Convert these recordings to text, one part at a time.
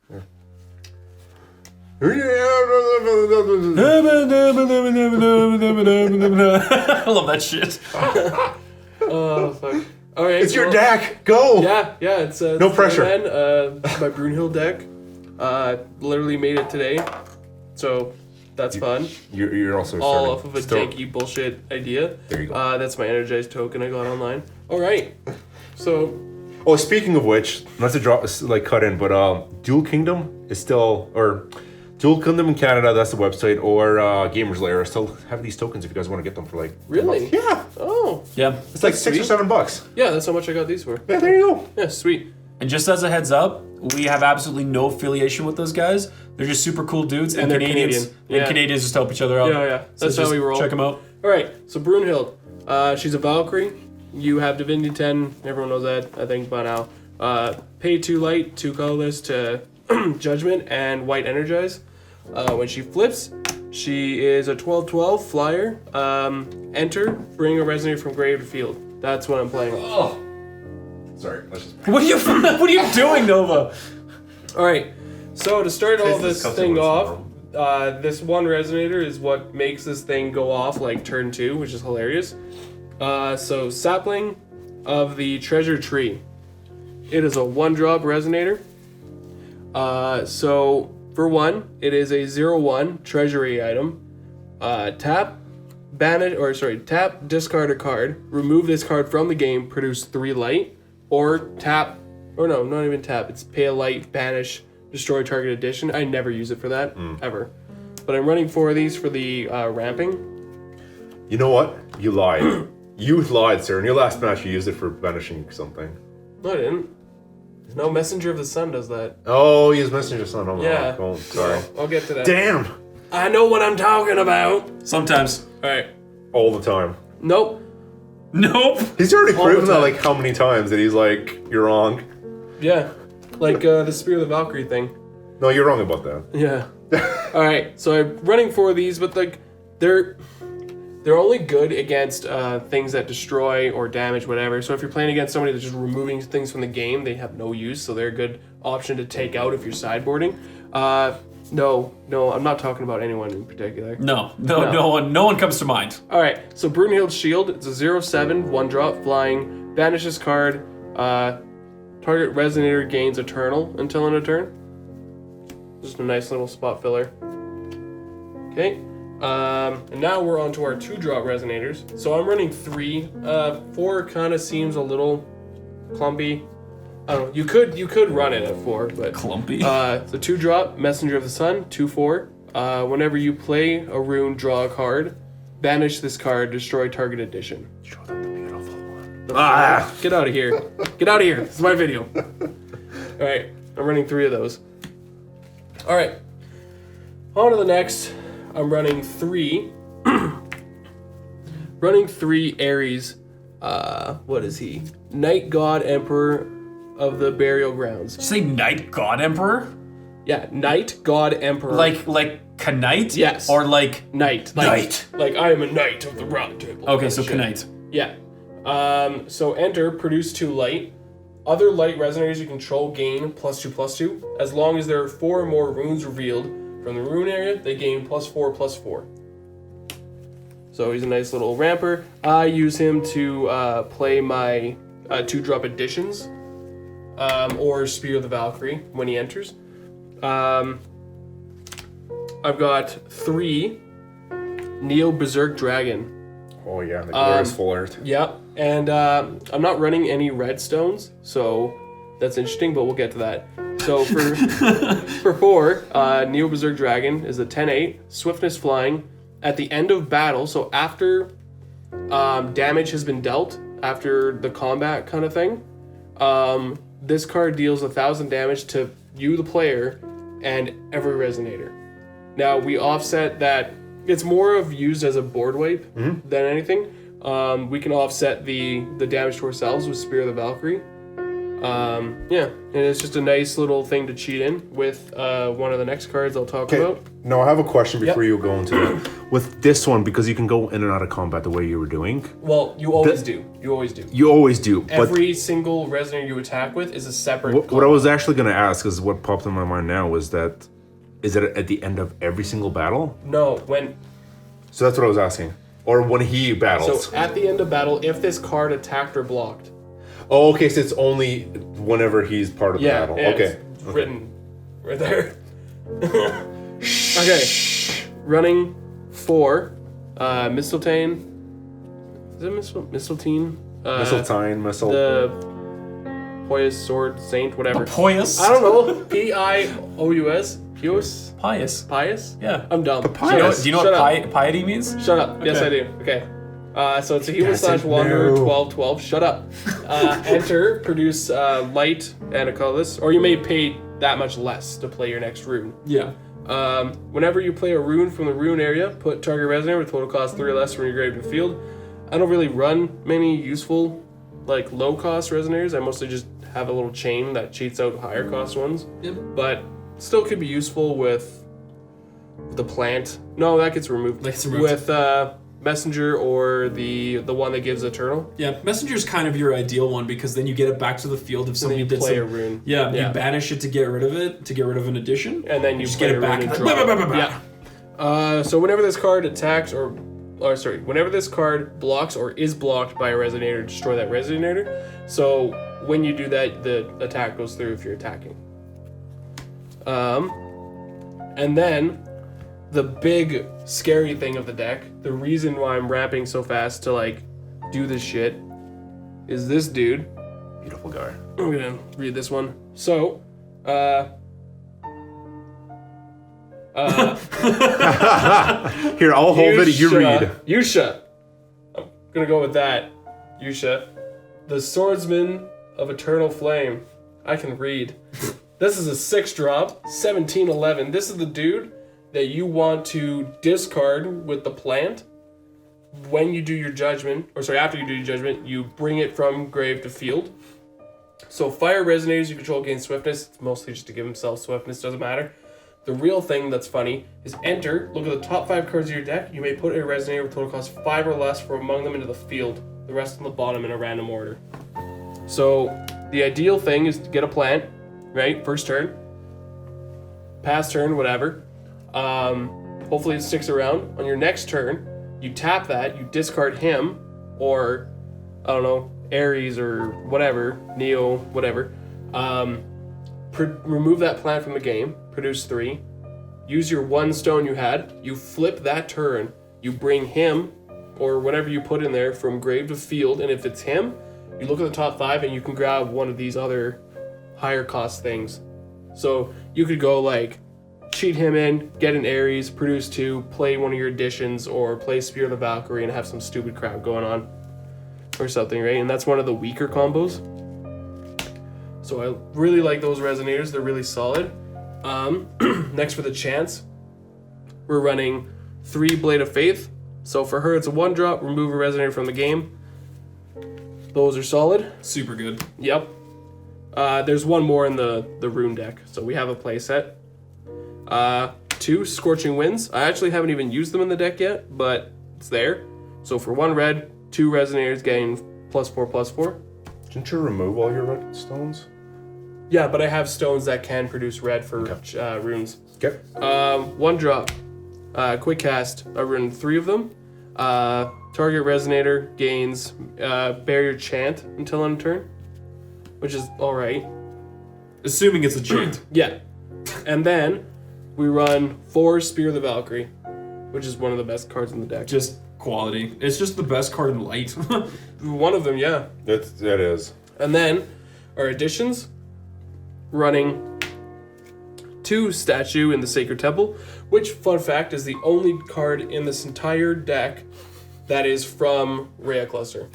I love that shit. Oh, fuck. All right. It's your deck. Go. Yeah. It's no pressure. My Brunhild deck. Literally made it today, so that's fun. You're also all off of a janky bullshit idea. There you go. That's my energized token I got online. All right. So. Oh, speaking of which, not to cut in, but Dual Kingdom is still, or Dual Kingdom in Canada, that's the website, or Gamers Lair still have these tokens if you guys want to get them for like. Really? Yeah. Oh. Yeah. It's like $6 or $7. Yeah, that's how much I got these for. Yeah, there you go. Yeah, sweet. And just as a heads up, we have absolutely no affiliation with those guys. They're just super cool dudes, and they're Canadians. Canadian. And Yeah. Canadians just help each other out. Yeah. That's So how we roll. Check them out. All right. So Brunhild, she's a Valkyrie. You have Divinity 10. Everyone knows that, I think, by now. Pay 2 light, 2 colorless to Judgment and White Energize. When she flips, she is a 12/12 flyer. Enter, bring a Resonator from grave to field. That's what I'm playing. Oh. Sorry. Let's just. What are you doing, Nova? All right. So to start all this thing what's off, this one Resonator is what makes this thing go off like turn 2, which is hilarious. So Sapling of the Treasure Tree. It is a 1-drop Resonator. So for 1, it is a 0/1 treasury item. Tap, discard a card, remove this card from the game, produce 3 light, or tap, or no, not even tap, it's pay a light, banish, destroy target addition. I never use it for that, ever. But I'm running 4 of these for the ramping. You know what? You lied. You lied, sir. In your last match, you used it for banishing something. No, I didn't. No, Messenger of the Sun does that. Oh, he is Messenger Son. Oh, Yeah. Oh, sorry. I'll get to that. Damn. I know what I'm talking about. Sometimes. All right. All the time. Nope. He's already All the proven that time. like how many times that he's like, you're wrong. Yeah. Like the Spear of the Valkyrie thing. No, you're wrong about that. Yeah. All right. So I'm running 4 of these, but like they're only good against things that destroy or damage, whatever. So if you're playing against somebody that's just removing things from the game, they have no use. So they're a good option to take out if you're sideboarding. No, I'm not talking about anyone in particular. No one comes to mind. All right. So Brunhild's Shield. It's a 0/7 1-drop flying. Banishes card. Target Resonator gains Eternal until end of turn. Just a nice little spot filler. Okay. And now we're on to our 2-drop Resonators. So I'm running 3. 4 kind of seems a little clumpy. I don't know. You could run it at 4, but Clumpy. So 2-drop Messenger of the Sun, 2/4. Whenever you play a rune, draw a card. Banish this card. Destroy target addition. Show them the beautiful one. Get out of here. Get out of here. This is my video. All right. I'm running 3 of those. All right. On to the next. I'm running 3. Running 3 Ares. What is he? Night God Emperor of the Burial Grounds. Did you say Night God Emperor? Yeah, Night God Emperor. Like Knight? Yes. Or like Knight. Knight. Like I am a knight of the round table. Okay, so Shit. Knight. Yeah. So enter, produce 2 light. Other light resonators you control gain +2/+2. As long as there are 4 or more runes revealed from the rune area, they gain +4/+4. So he's a nice little ramper. I use him to play my 2-drop additions, or Spear of the Valkyrie when he enters. I've got 3 Neo-Berserk Dragon. Oh yeah, the glorious full art. Yep, and I'm not running any redstones, so that's interesting, but we'll get to that. So for 4, Neo-Berserk Dragon is a 10/8, swiftness flying. At the end of battle, so after damage has been dealt, after the combat kind of thing, this card deals 1,000 damage to you, the player, and every Resonator. Now, we offset that. It's more of used as a board wipe than anything. We can offset the damage to ourselves with Spear of the Valkyrie. Yeah, and it's just a nice little thing to cheat in with one of the next cards I'll talk about. No, I have a question before Yep. you go into that. With this one, because you can go in and out of combat the way you were doing. Well, you always do. You always do. You always do. But Every single resonator you attack with is a separate. what I was actually going to ask is what popped in my mind now was that, is it at the end of every single battle? No, when. So that's what I was asking. Or when he battles. So at the end of battle, if this card attacked or blocked. Oh, okay, so it's only whenever he's part of the battle. Okay. It's written right there. Okay. Running 4. Misteltein. Is it Misteltein? Misteltein, The Pious Sword Saint, whatever. Pious. I don't know. Pious? Pious? Pious. Pious? Yeah. I'm dumb. Pious. Do you know Shut what up. piety means? Shut up. Yes, I do. Okay. So it's a healer / wanderer, no. 12/12. Shut up. Enter, produce light and a colorless, or you may pay that much less to play your next rune. Yeah. Whenever you play a rune from the rune area, put target resonator with total cost 3 or less from your grave to the field. I don't really run many useful, like low cost resonators. I mostly just have a little chain that cheats out higher cost ones. Yep. But still could be useful with the plant. No, that gets removed. That gets removed. With messenger or the one that gives eternal. Yeah, Messenger's kind of your ideal one because then you get it back to the field if And then somebody you did play some, a rune. Yeah, you banish it to get rid of it, to get rid of an addition. And then you just play get a it back rune and and then draw. Yeah. So whenever this card attacks whenever this card blocks or is blocked by a resonator, destroy that resonator. So when you do that, the attack goes through if you're attacking. And then the big scary thing of the deck, the reason why I'm ramping so fast to like do this shit, is this dude. Beautiful guy. I'm gonna read this one. So, Here, I'll hold it. You read. Ushuah. I'm gonna go with that. Ushuah. The Swordsman of Eternal Flame. I can read. This is a 6-drop, 17/11. This is the dude that you want to discard with the plant. When you do your judgment, after you do your judgment, you bring it from grave to field. So fire resonators you control gain swiftness. It's mostly just to give himself swiftness, doesn't matter. The real thing that's funny is enter, look at the top 5 cards of your deck. You may put a resonator with total cost 5 or less from among them into the field. The rest on the bottom in a random order. So the ideal thing is to get a plant, right? First turn. Pass turn, whatever. Hopefully it sticks around. On your next turn, you tap that, you discard him, or, I don't know, Ares or whatever, Neo, whatever. Remove that plant from the game, produce 3. Use your 1 stone you had, you flip that turn, you bring him, or whatever you put in there, from grave to field, and if it's him, you look at the top 5 and you can grab one of these other higher cost things. So you could go like, cheat him in, get an Ares, produce 2, play one of your additions, or play Spear of the Valkyrie and have some stupid crap going on. Or something, right? And that's one of the weaker combos. So I really like those resonators, they're really solid. Next for the Chants, we're running 3 Blade of Faith. So for her, it's a 1-drop, remove a resonator from the game. Those are solid. Super good. Yep. There's one more in the rune deck, so we have a play set. 2 Scorching Winds. I actually haven't even used them in the deck yet, but it's there. So for 1 red, 2 resonators gain +4/+4. Didn't you remove all your red stones? Yeah, but I have stones that can produce red for runes. Okay. 1-drop. Quick cast. I run 3 of them. Target resonator gains barrier chant until end of turn, which is alright. Assuming it's a chant. Yeah. And then we run 4 Spear of the Valkyrie, which is one of the best cards in the deck. Just quality. It's just the best card in light. One of them, yeah. That is. And then our additions, running 2 Statue in the Sacred Temple, which, fun fact, is the only card in this entire deck that is from Rhea Cluster.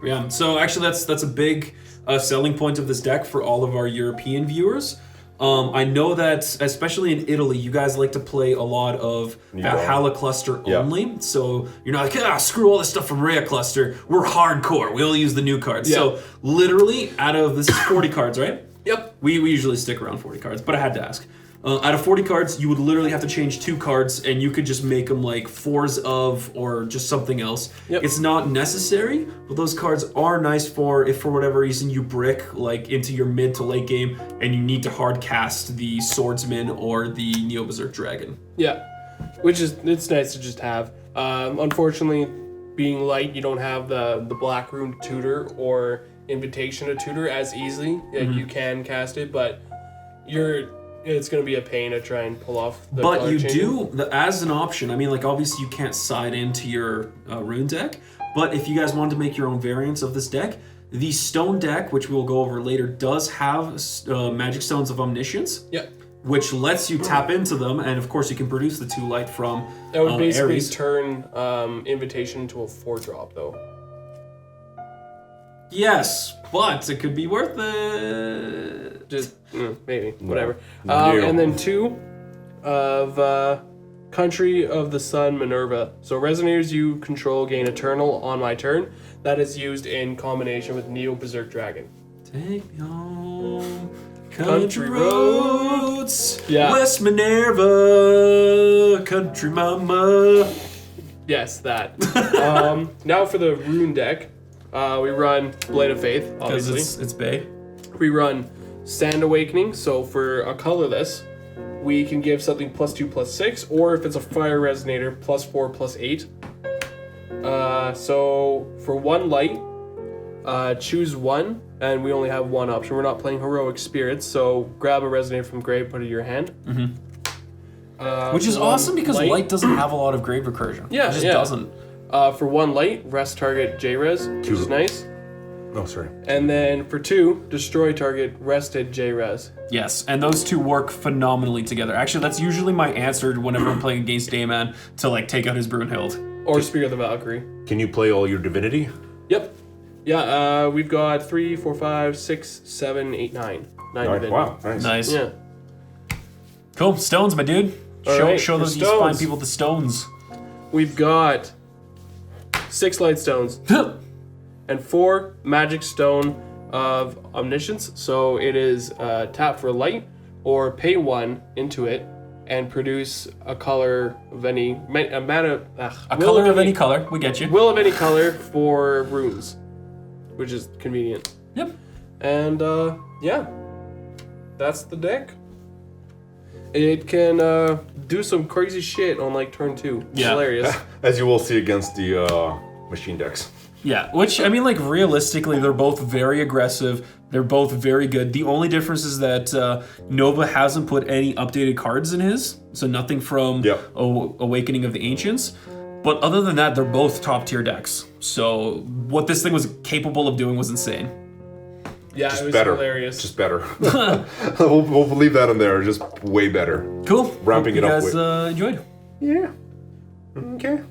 Yeah, so actually that's a big selling point of this deck for all of our European viewers. I know that, especially in Italy, you guys like to play a lot of Valhalla cluster only. So you're not like, screw all this stuff from Rhea cluster. We're hardcore. We only use the new cards. Yeah. So literally, out of this is 40 cards, right? Yep. We usually stick around 40 cards, but I had to ask. Out of 40 cards, you would literally have to change 2 cards, and you could just make them like 4s of or just something else. Yep. It's not necessary, but those cards are nice for if for whatever reason you brick like into your mid to late game and you need to hard cast the Swordsman or the Neo-Berserk Dragon. Yeah, which is it's nice to just have. Unfortunately, being light, you don't have the Black Rune Tutor or Invitation to Tutor as easily. You can cast it, but it's going to be a pain to try and pull off the But color you changing. do, as an option, I mean, like, obviously you can't side into your rune deck, but if you guys wanted to make your own variants of this deck, the stone deck, which we'll go over later, does have magic stones of Omniscience. Yeah. Which lets you tap into them, and of course you can produce the 2 light from That would basically Ares. turn Invitation into a 4-drop, though. Yes, but it could be worth it. Just maybe, whatever. No. And then 2 of Country of the Sun Minerva. So Resonators you control gain Eternal on my turn. That is used in combination with Neo-Berserk Dragon. Take me home, Country roads, Yeah. West Minerva, country mama. Yes, that. Now for the rune deck, we run Blade of Faith, Because obviously. it's Bay. We run Sand Awakening, so for a colorless, we can give something +2/+6, or if it's a Fire Resonator, +4/+8. So for 1 light, choose 1, and we only have 1 option. We're not playing Heroic Spirits, so grab a Resonator from grave, put it in your hand. Which is for 1 awesome because light doesn't have a lot of grave recursion. Yeah, it just yeah. doesn't. For 1 light, rest target J-Res, which is nice. Oh, sorry. And then for 2, destroy target rested J-Res. Yes, and those 2 work phenomenally together. Actually, that's usually my answer whenever I'm playing against Dayman to like take out his Brunhild. Or Spear of the Valkyrie. Can you play all your divinity? Yep. Yeah, we've got 3, 4, 5, 6, 7, 8, 9. 9 divinity. Wow, nice. Nice. Yeah. Cool. Stones, my dude. All Show right, show for those stones. fine people the stones. We've got 6 light stones and 4 magic stone of Omniscience. So it is tap for light or pay 1 into it and produce a color of any A color of any color. We get you. will of any color for runes, which is convenient. Yep. And yeah, that's the deck. It can do some crazy shit on like turn 2. Yeah. Hilarious. As you will see against the machine decks. Yeah, which, I mean, like, realistically, they're both very aggressive. They're both very good. The only difference is that Nova hasn't put any updated cards in his, so nothing from Awakening of the Ancients. But other than that, they're both top-tier decks. So what this thing was capable of doing was insane. Yeah, Just it was better. hilarious. Just better. we'll leave that in there. Just way better. Cool. Ramping Hope it up you guys with- enjoyed. Yeah. Okay.